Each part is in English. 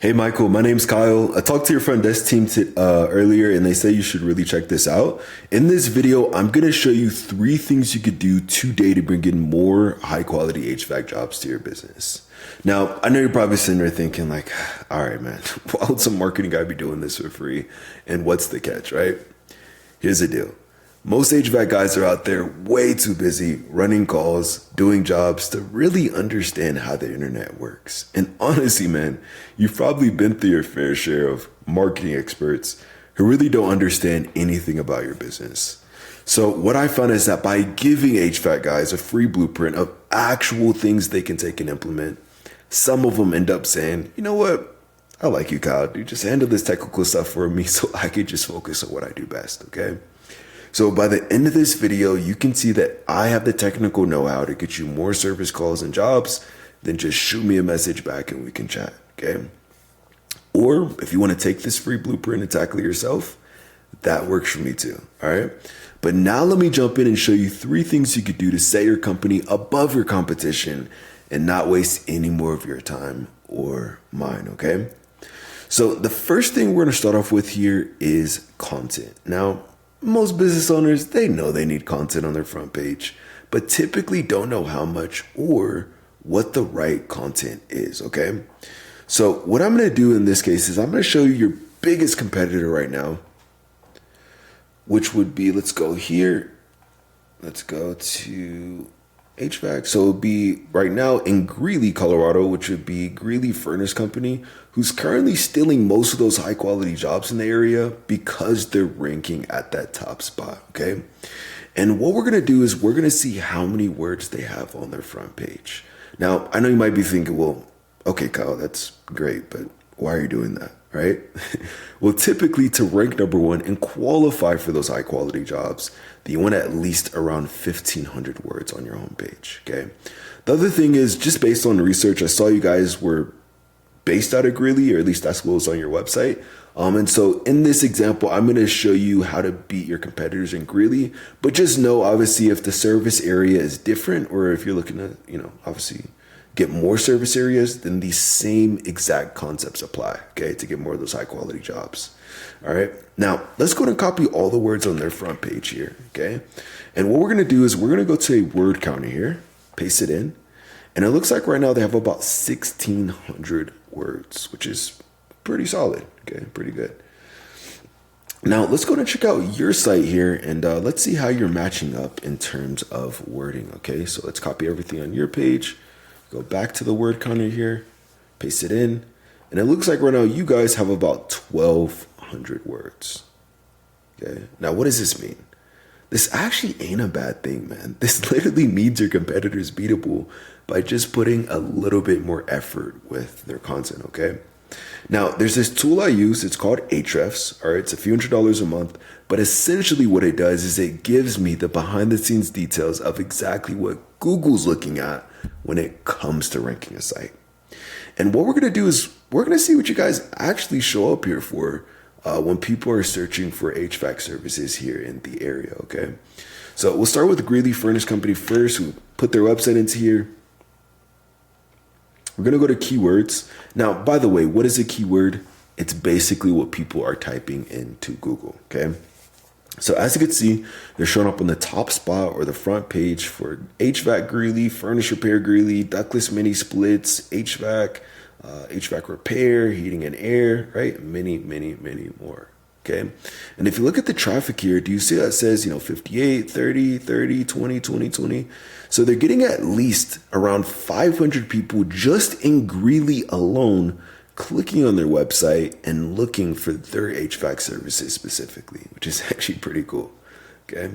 Hey Michael, my name's Kyle. I talked to your front desk team earlier and they say you should really check this out. In this video, I'm going to show you 3 things you could do today to bring in more high quality HVAC jobs to your business. Now, I know you're probably sitting there thinking like, all right, man, why would some marketing guy be doing this for free? And what's the catch, right? Here's the deal. Most HVAC guys are out there way too busy running calls, doing jobs to really understand how the internet works. And honestly, man, you've probably been through your fair share of marketing experts who really don't understand anything about your business. So what I found is that by giving HVAC guys a free blueprint of actual things they can take and implement, some of them end up saying, you know what? I like you, Kyle. Dude, just handle this technical stuff for me so I can just focus on what I do best, okay? So by the end of this video, you can see that I have the technical know-how to get you more service calls and jobs. Then just shoot me a message back and we can chat, okay? Or if you want to take this free blueprint and tackle it yourself, that works for me too, all right? But now let me jump in and show you 3 things you could do to set your company above your competition and not waste any more of your time or mine, okay? So the first thing we're going to start off with here is content. Now, most business owners, they know they need content on their front page, but typically don't know how much or what the right content is, okay? So what I'm going to do in this case is I'm going to show you your biggest competitor right now, which would be, let's go here. Let's go to HVAC. So it would be right now in Greeley, Colorado, which would be Greeley Furnace Company, who's currently stealing most of those high quality jobs in the area because they're ranking at that top spot, okay? And what we're gonna do is we're gonna see how many words they have on their front page. Now, I know you might be thinking, well, okay, Kyle, that's great, but why are you doing that, right? Well, typically to rank number 1 and qualify for those high quality jobs, you want at least around 1,500 words on your homepage, okay? The other thing is, just based on research, I saw you guys were based out of Greeley, or at least that's what was on your website. And so in this example, I'm going to show you how to beat your competitors in Greeley, but just know, obviously, if the service area is different, or if you're looking to, obviously get more service areas, then these same exact concepts apply, okay, to get more of those high quality jobs. All right, now let's go and copy all the words on their front page here, okay? And what we're gonna do is we're gonna go to a word counter here, paste it in, and it looks like right now they have about 1,600 words, which is pretty solid, okay, pretty good. Now let's go and check out your site here, and let's see how you're matching up in terms of wording, okay? So let's copy everything on your page, go back to the word counter here, paste it in, and it looks like right now you guys have about 1,200 words. Okay, now what does this mean? This actually ain't a bad thing, man. This literally means your competitor's beatable by just putting a little bit more effort with their content, okay? Now, there's this tool I use. It's called Ahrefs. All right, it's a few $100s a month, but essentially what it does is it gives me the behind the scenes details of exactly what Google's looking at when it comes to ranking a site. And what we're going to do is we're going to see what you guys actually show up here for when people are searching for HVAC services here in the area, okay? So we'll start with the Greeley Furnace Company first, who put their website into here. We're going to go to keywords. Now, by the way, what is a keyword? It's basically what people are typing into Google, okay? So as you can see, they're showing up on the top spot or the front page for HVAC Greeley, furnace repair Greeley, ductless mini splits, HVAC repair, heating and air, right? Many, many, many more, okay? And if you look at the traffic here, do you see that it says, 58, 30, 30, 20, 20, 20? So they're getting at least around 500 people just in Greeley alone clicking on their website and looking for their HVAC services specifically, which is actually pretty cool, okay?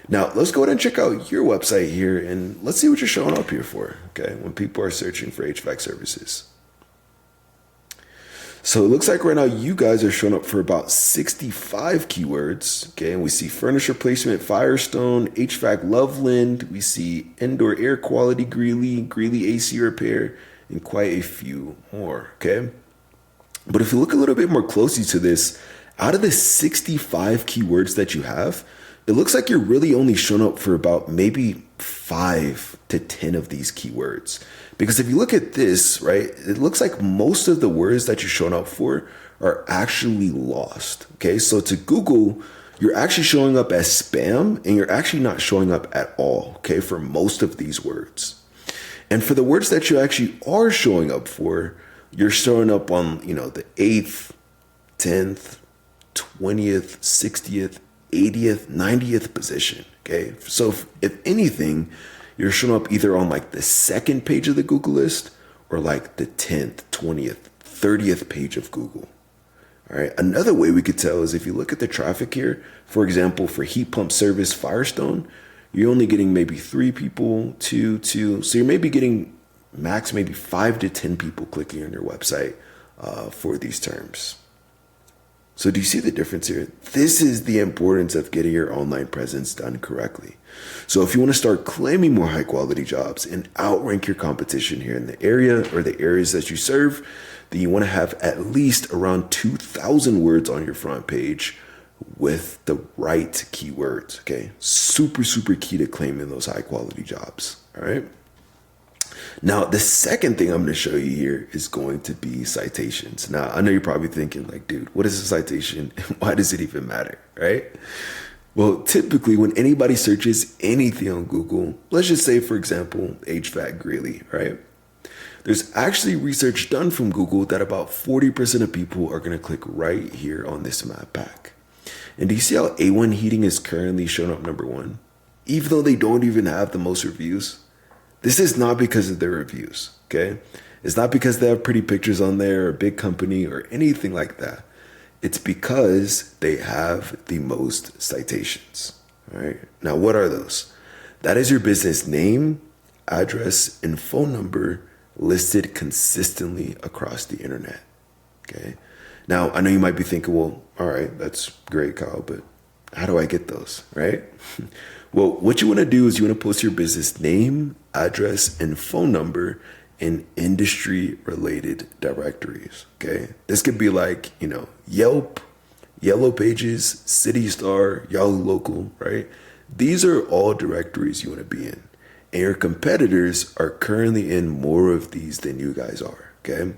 Now, let's go ahead and check out your website here, and let's see what you're showing up here for, okay, when people are searching for HVAC services. So it looks like right now you guys are showing up for about 65 keywords, okay? And we see furnace replacement, Firestone, HVAC Loveland, we see indoor air quality Greeley, Greeley AC repair, and quite a few more, okay? But if you look a little bit more closely to this, out of the 65 keywords that you have, it looks like you're really only showing up for about maybe 5 to 10 of these keywords. Because if you look at this, right, it looks like most of the words that you're showing up for are actually lost. Okay, so to Google, you're actually showing up as spam and you're actually not showing up at all, okay, for most of these words. And for the words that you actually are showing up for, you're showing up on, the 8th, 10th, 20th, 60th, 80th, 90th position. Okay. So if anything, you're showing up either on like the second page of the Google list or like the 10th, 20th, 30th page of Google. All right. Another way we could tell is if you look at the traffic here, for example, for heat pump service Firestone, you're only getting maybe 3 people, 2. So you're maybe getting max maybe 5 to 10 people clicking on your website for these terms. So do you see the difference here? This is the importance of getting your online presence done correctly. So if you want to start claiming more high quality jobs and outrank your competition here in the area or the areas that you serve, then you want to have at least around 2,000 words on your front page with the right keywords. Okay. Super, super key to claiming those high quality jobs. All right. Now, the second thing I'm going to show you here is going to be citations. Now, I know you're probably thinking like, dude, what is a citation and why does it even matter, right? Well, typically when anybody searches anything on Google, let's just say, for example, HVAC Greeley, right? There's actually research done from Google that about 40% of people are going to click right here on this map pack. And do you see how A1 Heating is currently showing up number 1, even though they don't even have the most reviews? This is not because of their reviews, okay? It's not because they have pretty pictures on there or a big company or anything like that. It's because they have the most citations, all right? Now, what are those? That is your business name, address, and phone number listed consistently across the internet, okay? Now, I know you might be thinking, well, all right, that's great, Kyle, but how do I get those, right? Well, what you want to do is you want to post your business name, address, and phone number in industry related directories. Okay. This could be like, Yelp, Yellow Pages, City Star, Yahoo Local, right? These are all directories you want to be in. And your competitors are currently in more of these than you guys are. Okay.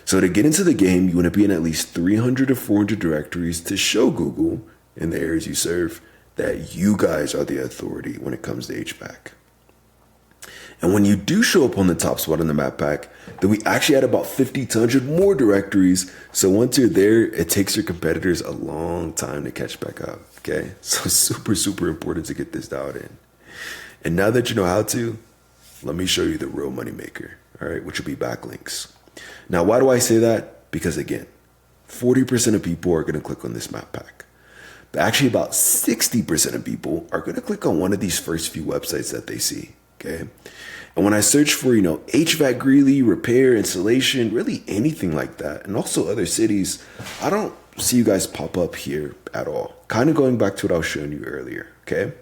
So to get into the game, you want to be in at least 300 to 400 directories to show Google in the areas you serve that you guys are the authority when it comes to HVAC. And when you do show up on the top spot on the map pack, then we actually add about 50 to 100 more directories. So once you're there, it takes your competitors a long time to catch back up. Okay. So super, super important to get this dialed in. And now that you know how to, let me show you the real money maker. All right. Which will be backlinks. Now, why do I say that? Because again, 40% of people are going to click on this map pack. But actually about 60% of people are going to click on one of these first few websites that they see. Okay. And when I search for, HVAC Greeley, repair, installation, really anything like that, and also other cities, I don't see you guys pop up here at all. Kind of going back to what I was showing you earlier. Okay.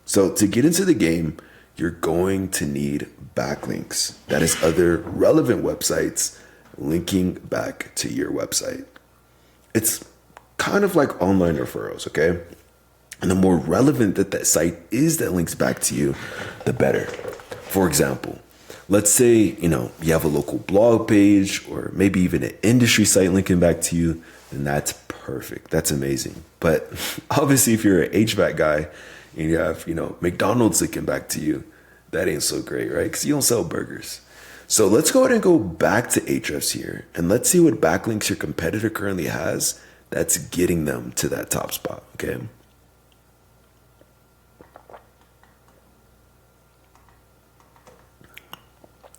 So to get into the game, you're going to need backlinks. That is other relevant websites linking back to your website. It's kind of like online referrals, okay? And the more relevant that site is that links back to you, the better. For example, let's say, you have a local blog page or maybe even an industry site linking back to you, then that's perfect. That's amazing. But obviously, if you're an HVAC guy and you have, McDonald's linking back to you, that ain't so great, right? Because you don't sell burgers. So let's go ahead and go back to Ahrefs here and let's see what backlinks your competitor currently has that's getting them to that top spot, okay?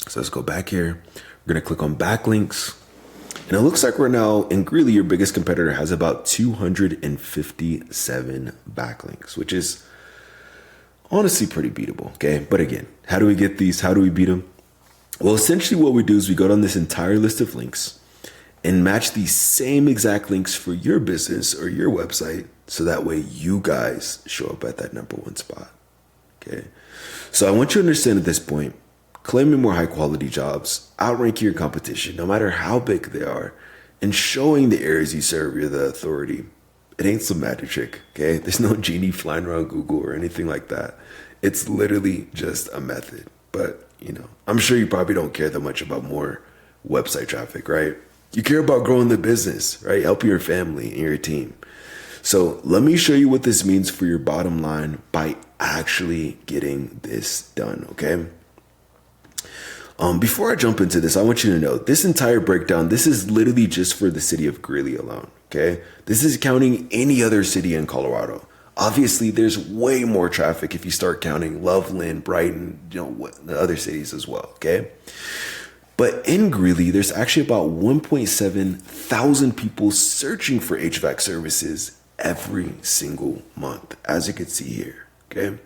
So let's go back here. We're going to click on backlinks. And it looks like we're now in Greeley, your biggest competitor has about 257 backlinks, which is honestly pretty beatable, okay? But again, how do we get these? How do we beat them? Well, essentially what we do is we go down this entire list of links and match the same exact links for your business or your website. So that way you guys show up at that number 1 spot, okay? So I want you to understand at this point, claiming more high quality jobs, outranking your competition, no matter how big they are, and showing the areas you serve you're the authority. It ain't some magic trick, okay? There's no genie flying around Google or anything like that. It's literally just a method. But, you know, I'm sure you probably don't care that much about more website traffic, right? You care about growing the business, right? Helping your family and your team. So let me show you what this means for your bottom line by actually getting this done, okay? Before I jump into this, I want you to know this entire breakdown, this is literally just for the city of Greeley alone, okay? This is counting any other city in Colorado. Obviously, there's way more traffic if you start counting Loveland, Brighton, you know, the other cities as well, okay? But in Greeley, there's actually about 1.7 thousand people searching for HVAC services every single month, as you can see here, okay?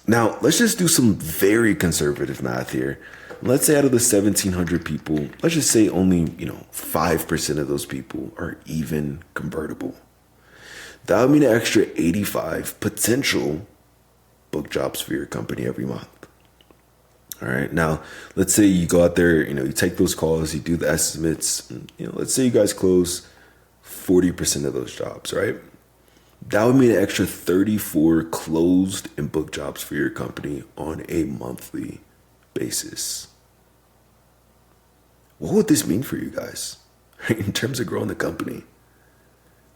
Now, let's just do some very conservative math here. Let's say out of the 1,700 people, let's just say only, 5% of those people are even convertible. That would mean an extra 85 potential book jobs for your company every month. All right. Now, let's say you go out there, you take those calls, you do the estimates, let's say you guys close 40% of those jobs, right? That would mean an extra 34 closed and booked jobs for your company on a monthly basis. What would this mean for you guys, right? In terms of growing the company,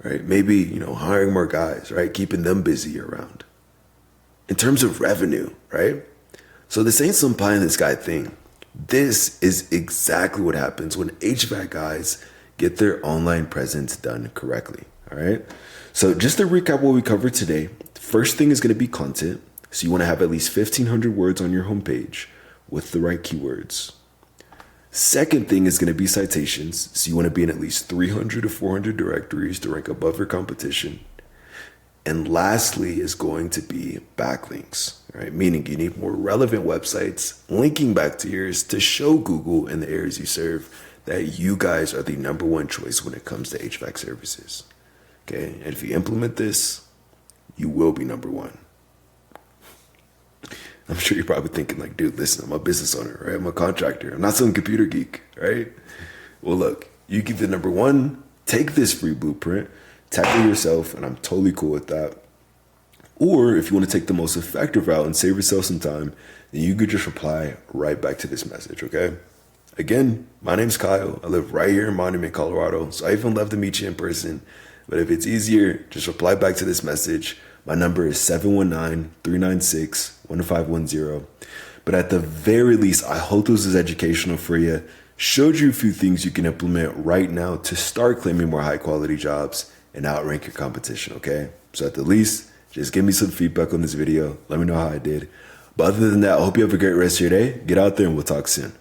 right? Maybe, hiring more guys, right? Keeping them busy around. In terms of revenue, right? So this ain't some pie in the sky thing. This is exactly what happens when HVAC guys get their online presence done correctly, all right? So just to recap what we covered today, first thing is going to be content. So you want to have at least 1,500 words on your homepage with the right keywords. Second thing is going to be citations. So you want to be in at least 300 to 400 directories to rank above your competition. And lastly is going to be backlinks, right? Meaning you need more relevant websites linking back to yours to show Google and the areas you serve that you guys are the number one choice when it comes to HVAC services. Okay, and if you implement this, you will be number one. I'm sure you're probably thinking like, dude, listen, I'm a business owner, right? I'm a contractor. I'm not some computer geek, right? Well, look, you get the number one, take this free blueprint, tackle yourself, and I'm totally cool with that. Or if you want to take the most effective route and save yourself some time, then you could just reply right back to this message, okay? Again, my name's Kyle. I live right here in Monument, Colorado, so I even love to meet you in person. But if it's easier, just reply back to this message. My number is 719-396-1510. But at the very least, I hope this is educational for you. Showed you a few things you can implement right now to start claiming more high quality jobs and outrank your competition, okay? So at the least, just give me some feedback on this video. Let me know how I did. But other than that, I hope you have a great rest of your day. Get out there and we'll talk soon.